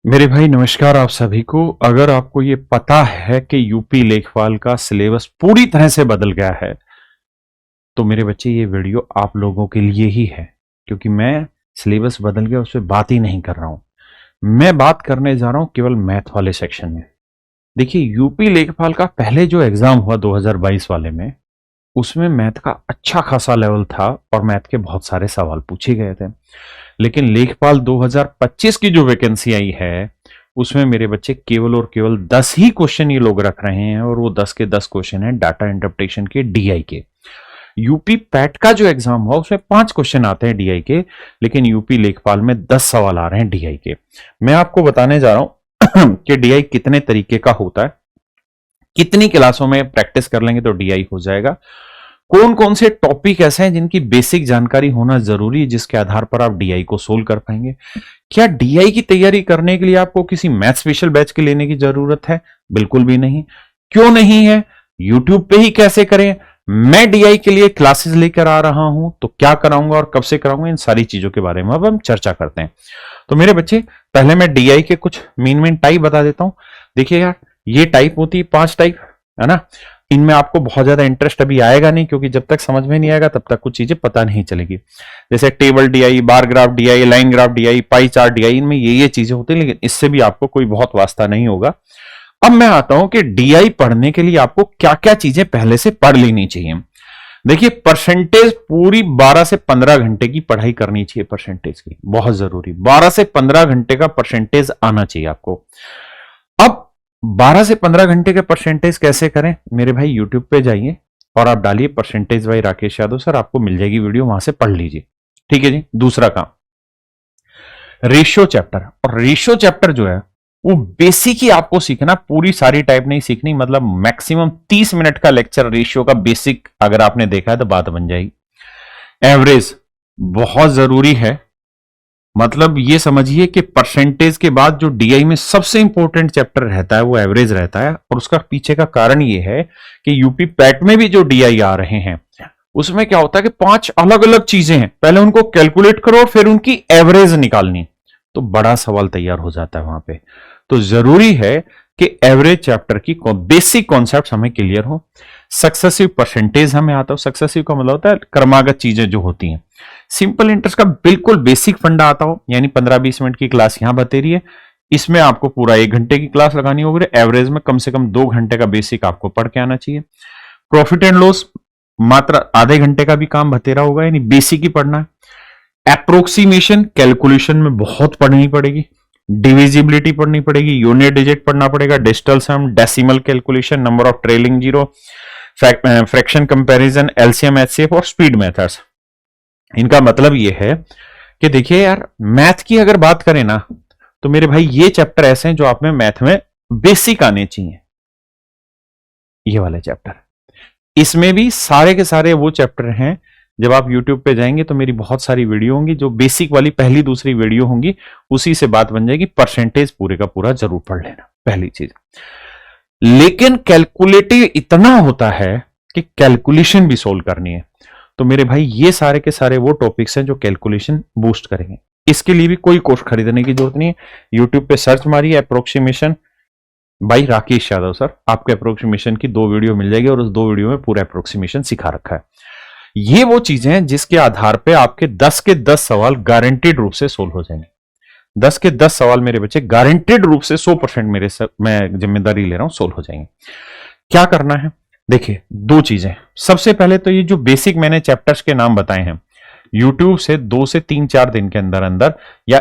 मेरे भाई नमस्कार आप सभी को। अगर आपको ये पता है कि यूपी लेखपाल का सिलेबस पूरी तरह से बदल गया है तो मेरे बच्चे ये वीडियो आप लोगों के लिए ही है, क्योंकि मैं सिलेबस बदल गया उस पर बात ही नहीं कर रहा हूं। मैं बात करने जा रहा हूं केवल मैथ वाले सेक्शन में। देखिए, यूपी लेखपाल का पहले जो एग्जाम हुआ 2022 वाले में, उसमें मैथ का अच्छा खासा लेवल था और मैथ के बहुत सारे सवाल पूछे गए थे। लेकिन लेखपाल 2025 की जो वैकेंसी आई है उसमें मेरे बच्चे केवल और केवल 10 ही क्वेश्चन ये लोग रख रहे हैं, और वो 10 के 10 क्वेश्चन है डाटा इंटरप्रिटेशन के, डीआई के। यूपी पैट का जो एग्जाम हुआ उसमें 5 क्वेश्चन आते हैं डीआई के, लेकिन यूपी लेखपाल में 10 सवाल आ रहे हैं डीआई के। मैं आपको बताने जा रहा हूं कि डीआई कितने तरीके का होता है, कितनी क्लासों में प्रैक्टिस कर लेंगे तो डीआई हो जाएगा, कौन कौन से टॉपिक ऐसे हैं जिनकी बेसिक जानकारी होना जरूरी है जिसके आधार पर आप डीआई को सोल्व कर पाएंगे। क्या डीआई की तैयारी करने के लिए आपको किसी मैथ स्पेशल बैच के लेने की जरूरत है? बिल्कुल भी नहीं। क्यों नहीं है? यूट्यूब पे ही कैसे करें? मैं डीआई के लिए क्लासेस लेकर आ रहा हूं, तो क्या कराऊंगा और कब से कराऊंगा, इन सारी चीजों के बारे में अब हम चर्चा करते हैं। तो मेरे बच्चे, पहले मैं डीआई के कुछ मेन टाइप बता देता हूं। देखिए यार, ये टाइप होती है 5 टाइप, है ना। इनमें आपको बहुत ज्यादा इंटरेस्ट अभी आएगा नहीं, क्योंकि जब तक समझ में नहीं आएगा तब तक कुछ चीजें पता नहीं चलेगी। जैसे table DI, bar graph DI, line graph DI, pie chart DI, इनमें ये चीजें होती है, लेकिन इससे भी आपको कोई बहुत वास्ता नहीं होगा। अब मैं आता हूं कि डीआई पढ़ने के लिए आपको क्या क्या चीजें पहले से पढ़ लेनी चाहिए। देखिए, परसेंटेज पूरी 12 से 15 घंटे की पढ़ाई करनी चाहिए। परसेंटेज की बहुत जरूरी, 12 से 15 घंटे का परसेंटेज आना चाहिए आपको। अब 12 से 15 घंटे के परसेंटेज कैसे करें? मेरे भाई यूट्यूब पे जाइए और आप डालिए percentage by Rakesh Yadav sir, आपको मिल जाएगी वीडियो, वहां से पढ़ लीजिए। ठीक है जी। दूसरा काम, रेशियो चैप्टर। और रेशियो चैप्टर जो है वो बेसिक ही आपको सीखना, पूरी सारी टाइप नहीं सीखनी। मतलब मैक्सिमम 30 मिनट का लेक्चर रेशियो का बेसिक अगर आपने देखा है तो बात बन जाएगी। एवरेज बहुत जरूरी है। मतलब ये समझिए कि परसेंटेज के बाद जो डीआई में सबसे इंपॉर्टेंट चैप्टर रहता है वो एवरेज रहता है, और उसका पीछे का कारण ये है कि यूपी पैट में भी जो डीआई आ रहे हैं उसमें क्या होता है कि 5 अलग अलग चीजें हैं, पहले उनको कैलकुलेट करो और फिर उनकी एवरेज निकालनी, तो बड़ा सवाल तैयार हो जाता है वहां पे। तो जरूरी है कि एवरेज चैप्टर की बेसिक कॉन्सेप्ट हमें क्लियर हो। सक्सेसिव परसेंटेज हमें आता हो। सक्सेसिव का मतलब होता है क्रमागत चीजें जो होती हैं। सिंपल इंटरेस्ट का बिल्कुल बेसिक फंडा आता हो, यानी 15-20 मिनट की क्लास यहां बते रही है, इसमें आपको पूरा 1 घंटे की क्लास लगानी होगी। एवरेज में कम से कम 2 घंटे का बेसिक आपको पढ़ के आना चाहिए। प्रॉफिट एंड लॉस मात्र आधे घंटे का भी काम बतेरा होगा, यानी बेसिक ही पढ़ना है। अप्रोक्सीमेशन कैलकुलेशन में बहुत पढ़नी पड़ेगी। डिविजिबिलिटी पढ़नी पड़ेगी, यूनिट डिजिट पढ़ना पड़ेगा, digital sum, decimal calculation, number of trailing zero, fraction comparison, LCM, HCF और स्पीड मेथड्स। इनका मतलब ये है कि देखिए यार, मैथ की अगर बात करें ना तो मेरे भाई ये चैप्टर ऐसे हैं जो आप में मैथ में बेसिक आने चाहिए। ये वाले चैप्टर, इसमें भी सारे के सारे वो चैप्टर हैं। जब आप YouTube पे जाएंगे तो मेरी बहुत सारी वीडियो होंगी, जो बेसिक वाली पहली दूसरी वीडियो होंगी, उसी से बात बन जाएगी। परसेंटेज पूरे का पूरा जरूर पढ़ लेना, पहली चीज। लेकिन कैलकुलेटिव इतना होता है कि कैलकुलेशन भी सोल्व करनी है। तो मेरे भाई ये सारे के सारे वो टॉपिक्स हैं जो कैलकुलेशन बूस्ट करेंगे। इसके लिए भी कोई कोर्स खरीदने की जरूरत नहीं है। यूट्यूब पे सर्च मारिए approximation by Rakesh Yadav sir, आपके अप्रोक्सीमेशन की 2 वीडियो मिल जाएगी, और उस 2 वीडियो में पूरा अप्रोक्सीमेशन सिखा रखा है। ये वो चीजें हैं जिसके आधार पे आपके 10 के 10 सवाल गारंटेड रूप से सोल्व हो जाएंगे। 10 के 10 सवाल मेरे बच्चे गारंटेड रूप से 100% मैं जिम्मेदारी ले रहा हूं, सोल्व हो जाएंगे। क्या करना है? देखिए, 2 चीजें। सबसे पहले तो ये जो बेसिक मैंने चैप्टर्स के नाम बताए हैं, यूट्यूब से 2 से 3-4 दिन के अंदर अंदर या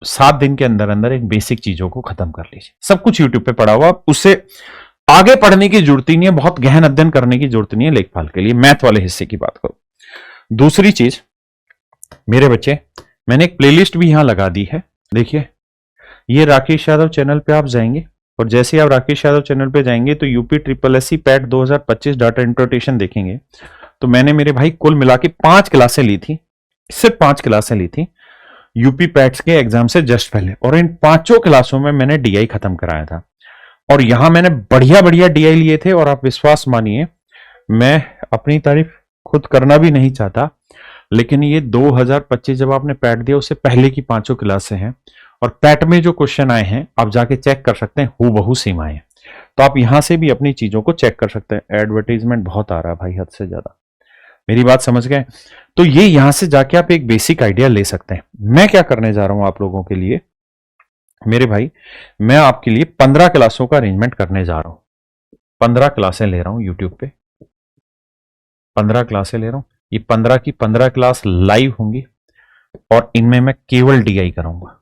7 दिन के अंदर अंदर एक बेसिक चीजों को खत्म कर लीजिए। सब कुछ यूट्यूब पे पड़ा हुआ, उससे आगे पढ़ने की जरूरत ही नहीं है, बहुत गहन अध्ययन करने की जरूरत नहीं है लेखपाल के लिए। मैथ वाले हिस्से की बात करो। दूसरी चीज मेरे बच्चे, मैंने एक प्लेलिस्ट भी यहां लगा दी है। देखिए, ये राकेश यादव चैनल पे आप जाएंगे, और जैसे आप राकेश यादव चैनल पे जाएंगे तो UP triple S C PET 2025 data interpretation देखेंगे। तो मैंने मेरे भाई कुल मिला के 5 क्लासें ली थी, सिर्फ 5 क्लासें ली थी यूपी पैट्स के एग्जाम से जस्ट पहले, और इन 5 क्लासों में मैंने डीआई खत्म कराया था। और यहां मैंने बढ़िया बढ़िया डीआई लिए थे, और आप विश्वास मानिए, मैं अपनी तारीफ खुद करना भी नहीं चाहता, लेकिन ये 2025 जब आपने पैट दिया उससे पहले की 5 क्लासें हैं, और पैट में जो क्वेश्चन आए हैं आप जाके चेक कर सकते हैं, हूबहू सेम आए हैं। तो आप यहां से भी अपनी चीजों को चेक कर सकते हैं। एडवर्टाइजमेंट बहुत आ रहा है भाई, हद से ज्यादा। मेरी बात समझ गए? तो ये यहां से जाके आप एक बेसिक आइडिया ले सकते हैं। मैं क्या करने जा रहा हूं आप लोगों के लिए, मेरे भाई, मैं आपके लिए 15 क्लासों का अरेंजमेंट करने जा रहा हूं। 15 क्लासें ले रहा हूं यूट्यूब पे, 15 क्लासें ले रहा हूं। ये 15 की 15 क्लास लाइव होंगी और इनमें मैं केवल डीआई कराऊंगा।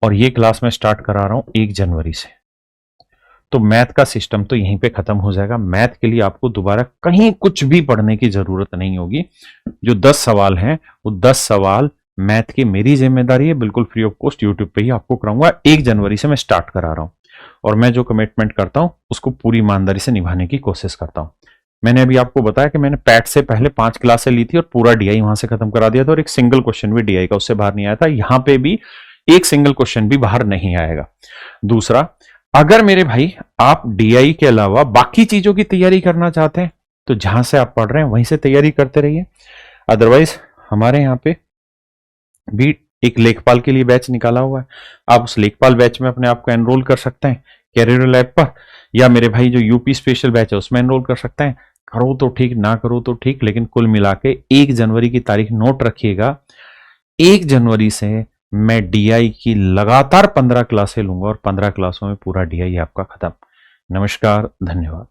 और ये क्लास मैं स्टार्ट करा रहा हूं 1 जनवरी से। तो मैथ का सिस्टम तो यहीं पे खत्म हो जाएगा। मैथ के लिए आपको दोबारा कहीं कुछ भी पढ़ने की जरूरत नहीं होगी। जो 10 सवाल हैं वो 10 सवाल मैथ की मेरी जिम्मेदारी है, बिल्कुल फ्री ऑफ कॉस्ट यूट्यूब पे ही आपको कराऊंगा। 1 जनवरी से मैं स्टार्ट करा रहा हूं और मैं जो कमिटमेंट करता हूं उसको पूरी ईमानदारी से निभाने की कोशिश करता हूं। मैंने अभी आपको बताया कि मैंने पैट से पहले 5 क्लासें ली थी और पूरा डीआई वहां से खत्म करा दिया था और एक सिंगल क्वेश्चन भी डीआई का उससे बाहर नहीं आया था। यहां पे भी एक सिंगल क्वेश्चन भी बाहर नहीं आएगा। दूसरा, अगर मेरे भाई आप डीआई के अलावा बाकी चीजों की तैयारी करना चाहते हैं तो जहां से आप पढ़ रहे हैं वहीं से तैयारी करते रहिए। अदरवाइज हमारे यहाँ पे भी एक लेखपाल के लिए बैच निकाला हुआ है, आप उस लेखपाल बैच में अपने आप को एनरोल कर सकते हैं कैरियर लैब पर, या मेरे भाई जो यूपी स्पेशल बैच है उसमें एनरोल कर सकते हैं। करो तो ठीक, ना करो तो ठीक, लेकिन कुल मिला के 1 जनवरी की तारीख नोट रखिएगा। 1 जनवरी से मैं डीआई की लगातार 15 क्लासें लूंगा और 15 क्लासों में पूरा डीआई आपका खत्म। नमस्कार, धन्यवाद।